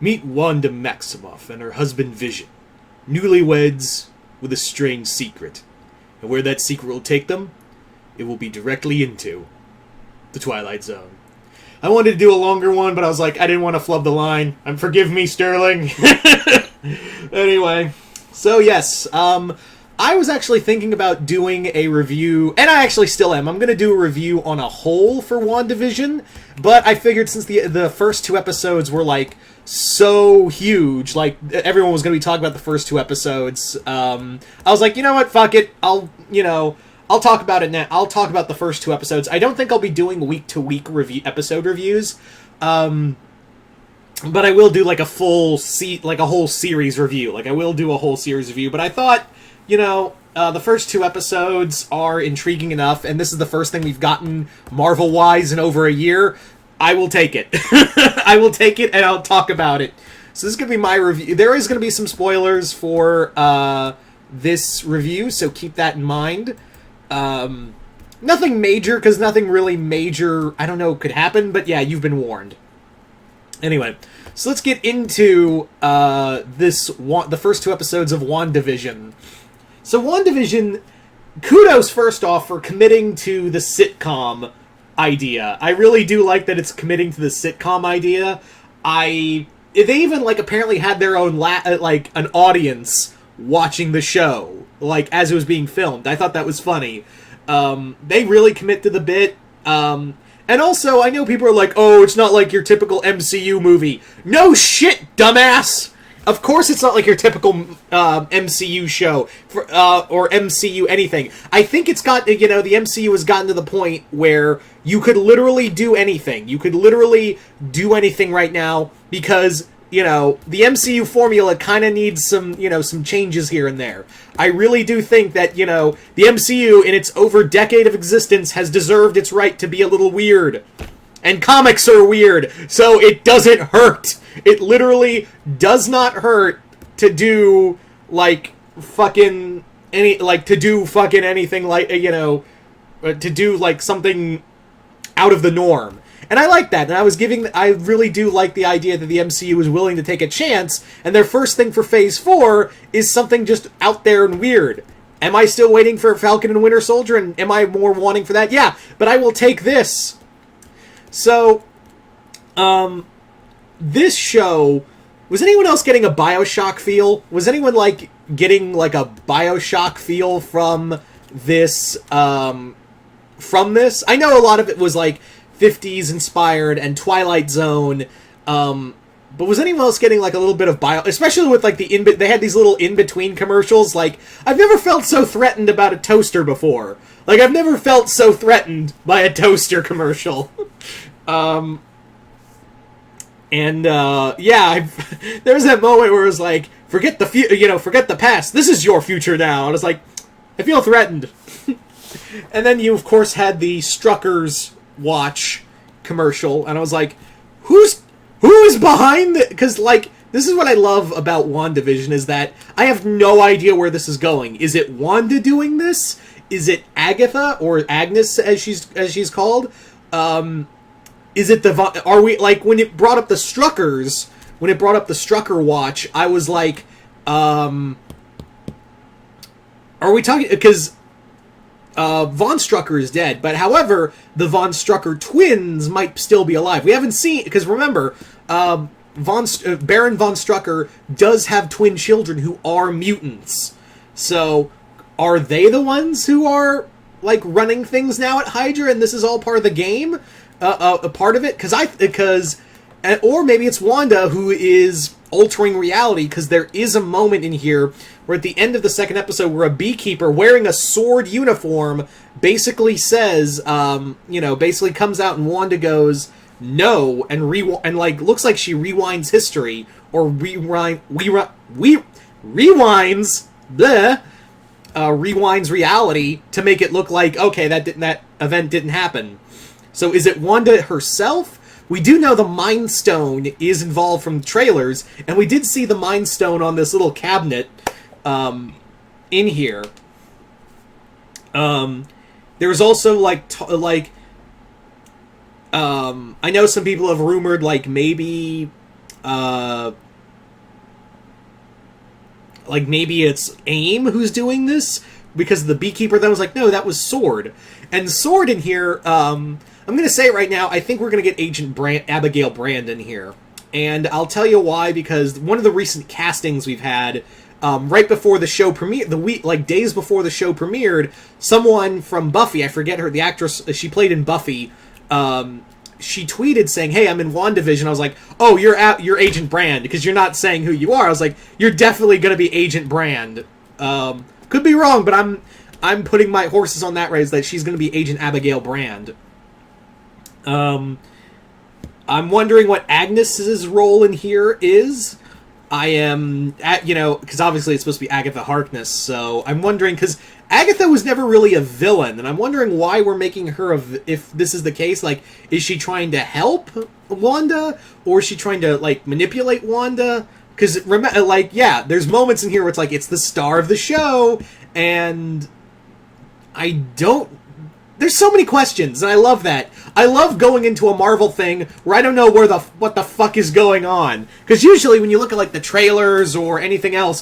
Meet Wanda Maximoff and her husband Vision, newlyweds with a strange secret. And where that secret will take them, it will be directly into the Twilight Zone. I wanted to do a longer one, but I was like, I didn't want to flub the line. Forgive me, Sterling. Anyway, so yes, I was actually thinking about doing a review, and I actually still am. I'm going to do a review on a whole for WandaVision, but I figured since the first 2 episodes were, like, so huge, like, everyone was going to be talking about the first 2 episodes, I was like, you know what, fuck it, I'll talk about it now. I'll talk about the first 2 episodes. I don't think I'll be doing week-to-week episode reviews, but I will do, like, a whole series review. Like, I will do a whole series review, but I thought, the first 2 episodes are intriguing enough, and this is the first thing we've gotten Marvel-wise in over a year. I will take it. I will take it, and I'll talk about it. So this is going to be my review. There is going to be some spoilers for this review, so keep that in mind. Nothing major, because nothing really major, I don't know, could happen, but yeah, you've been warned. Anyway, so let's get into the first 2 episodes of WandaVision. So WandaVision, kudos first off for committing to the sitcom idea. I really do like that it's committing to the sitcom idea. They even, like, apparently had their own, an audience watching the show, like, as it was being filmed. I thought that was funny. They really commit to the bit. And also, I know people are like, oh, it's not like your typical MCU movie. No shit, dumbass! Of course it's not like your typical MCU show, or MCU anything. I think it's got, the MCU has gotten to the point where you could literally do anything. You could literally do anything right now, because, the MCU formula kind of needs some, some changes here and there. I really do think that, the MCU, in its over decade of existence, has deserved its right to be a little weird. And comics are weird, so it doesn't hurt. It literally does not hurt to do, fucking anything, to do, something out of the norm. And I like that, and I really do like the idea that the MCU is willing to take a chance, and their first thing for Phase 4 is something just out there and weird. Am I still waiting for Falcon and Winter Soldier, and am I more wanting for that? Yeah, but I will take this. So, this show, was anyone else getting a BioShock feel? Was anyone, getting, a BioShock feel from this, I know a lot of it was, 50s inspired and Twilight Zone, but was anyone else getting, a little bit of especially with, they had these little in-between commercials, I've never felt so threatened about a toaster before. I've never felt so threatened by a toaster commercial. Yeah, there was that moment where it was forget forget the past, this is your future now, and I was like, I feel threatened. And then you, of course, had the Strucker's Watch commercial, and I was like, who is behind it? Because, this is what I love about WandaVision, is that I have no idea where this is going. Is it Wanda doing this? Is it Agatha, or Agnes, as she's called? Is it are we, when it brought up the Struckers, when it brought up the Strucker Watch, I was like, are we talking, because Von Strucker is dead, but however, the Von Strucker twins might still be alive. We haven't seen, because remember, Baron Von Strucker does have twin children who are mutants. So, are they the ones who are, running things now at Hydra, and this is all part of the game? A part of it? Or maybe it's Wanda who is altering reality, because there is a moment in here where at the end of the second episode where a beekeeper wearing a sword uniform basically says, basically comes out and Wanda goes, no, and looks like she rewinds history, or rewinds reality to make it look like, okay, that event didn't happen. So is it Wanda herself? We do know the Mind Stone is involved from the trailers, and we did see the Mind Stone on this little cabinet in here. There's also I know some people have rumored maybe like maybe it's AIM who's doing this, because the beekeeper then was like, no, that was Sword. And Sword in here, I'm going to say it right now, I think we're going to get Agent Abigail Brand in here. And I'll tell you why, because one of the recent castings we've had, right before the show premiered, like days before the show premiered, someone from Buffy, I forget her, the actress, she played in Buffy, she tweeted saying, hey, I'm in WandaVision. I was like, oh, you're Agent Brand, because you're not saying who you are. I was like, you're definitely going to be Agent Brand. Could be wrong, but I'm putting my horses on that race that she's going to be Agent Abigail Brand. I'm wondering what Agnes's role in here is. I am, because obviously it's supposed to be Agatha Harkness, so I'm wondering, because Agatha was never really a villain, and I'm wondering why we're making her if this is the case, like, is she trying to help Wanda, or is she trying to, like, manipulate Wanda? Because, yeah, there's moments in here where it's like, it's the star of the show, and there's so many questions, and I love that. I love going into a Marvel thing where I don't know what the fuck is going on. Because usually when you look at, like, the trailers or anything else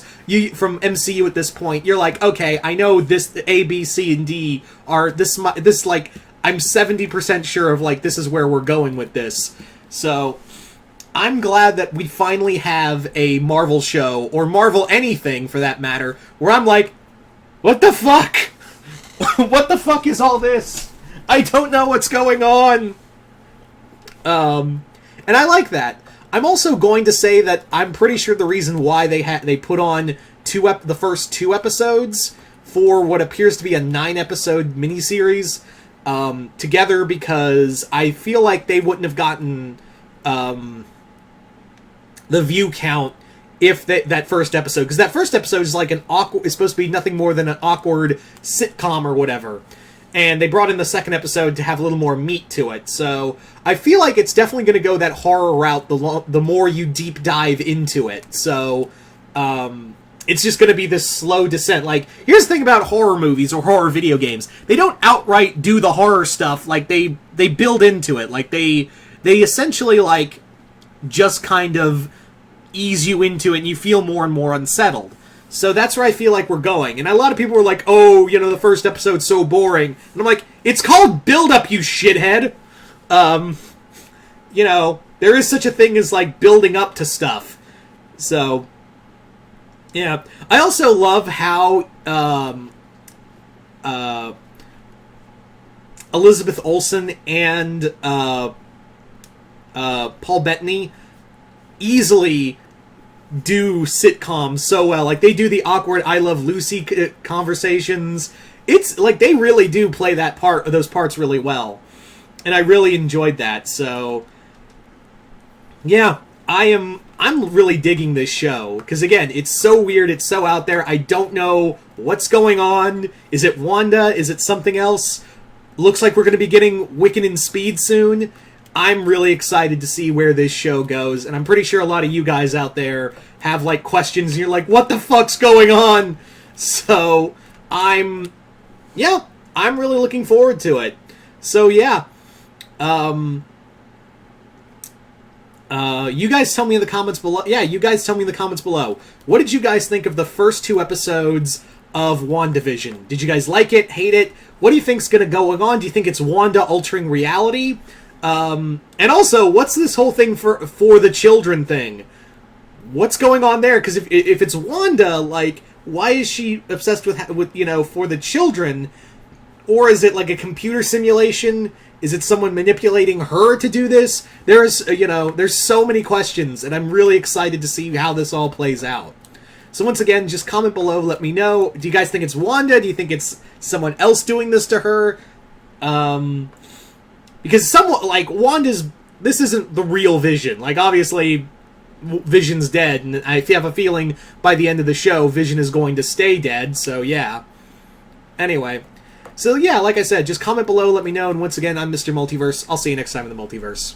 from MCU at this point, you're like, okay, I know this A, B, C, and D are this like, I'm 70% sure of, like, this is where we're going with this. So I'm glad that we finally have a Marvel show, or Marvel anything for that matter, where I'm like, what the fuck? What the fuck is all this? I don't know what's going on. And I like that. I'm also going to say that I'm pretty sure the reason why they put on the first 2 episodes for what appears to be a 9-episode miniseries together, because I feel like they wouldn't have gotten the view count if that first episode, because that first episode is like is supposed to be nothing more than an awkward sitcom or whatever, and they brought in the second episode to have a little more meat to it. So I feel like it's definitely going to go that horror route the more you deep dive into it. So it's just going to be this slow descent. Like, here's the thing about horror movies or horror video games: they don't outright do the horror stuff. Like, they build into it. Like, they essentially, like, just kind of ease you into it, and you feel more and more unsettled. So that's where I feel like we're going. And a lot of people were like, oh, the first episode's so boring. And I'm like, it's called build up, you shithead. There is such a thing as, like, building up to stuff. So, yeah. I also love how Elizabeth Olsen and Paul Bettany easily do sitcoms so well. Like, they do the awkward I Love Lucy conversations. It's like they really do play those parts really well, and I really enjoyed that. So yeah, I'm really digging this show, because again, it's so weird, it's so out there. I don't know what's going on. Is it Wanda? Is it something else? Looks like we're going to be getting Wiccan in Speed soon. I'm really excited to see where this show goes, and I'm pretty sure a lot of you guys out there have, like, questions, and you're like, what the fuck's going on? So, I'm really looking forward to it. So, yeah. You guys tell me in the comments below. Yeah, you guys tell me in the comments below. What did you guys think of the first 2 episodes of WandaVision? Did you guys like it, hate it? What do you think's going to go on? Do you think it's Wanda altering reality? And also, what's this whole thing for the children thing? What's going on there? Because if it's Wanda, like, why is she obsessed with for the children? Or is it like a computer simulation? Is it someone manipulating her to do this? There's so many questions, and I'm really excited to see how this all plays out. So once again, just comment below, let me know. Do you guys think it's Wanda? Do you think it's someone else doing this to her? Because this isn't the real Vision. Like, obviously, Vision's dead, and I have a feeling by the end of the show, Vision is going to stay dead, so yeah. Anyway, so yeah, like I said, just comment below, let me know, and once again, I'm Mr. Multiverse. I'll see you next time in the Multiverse.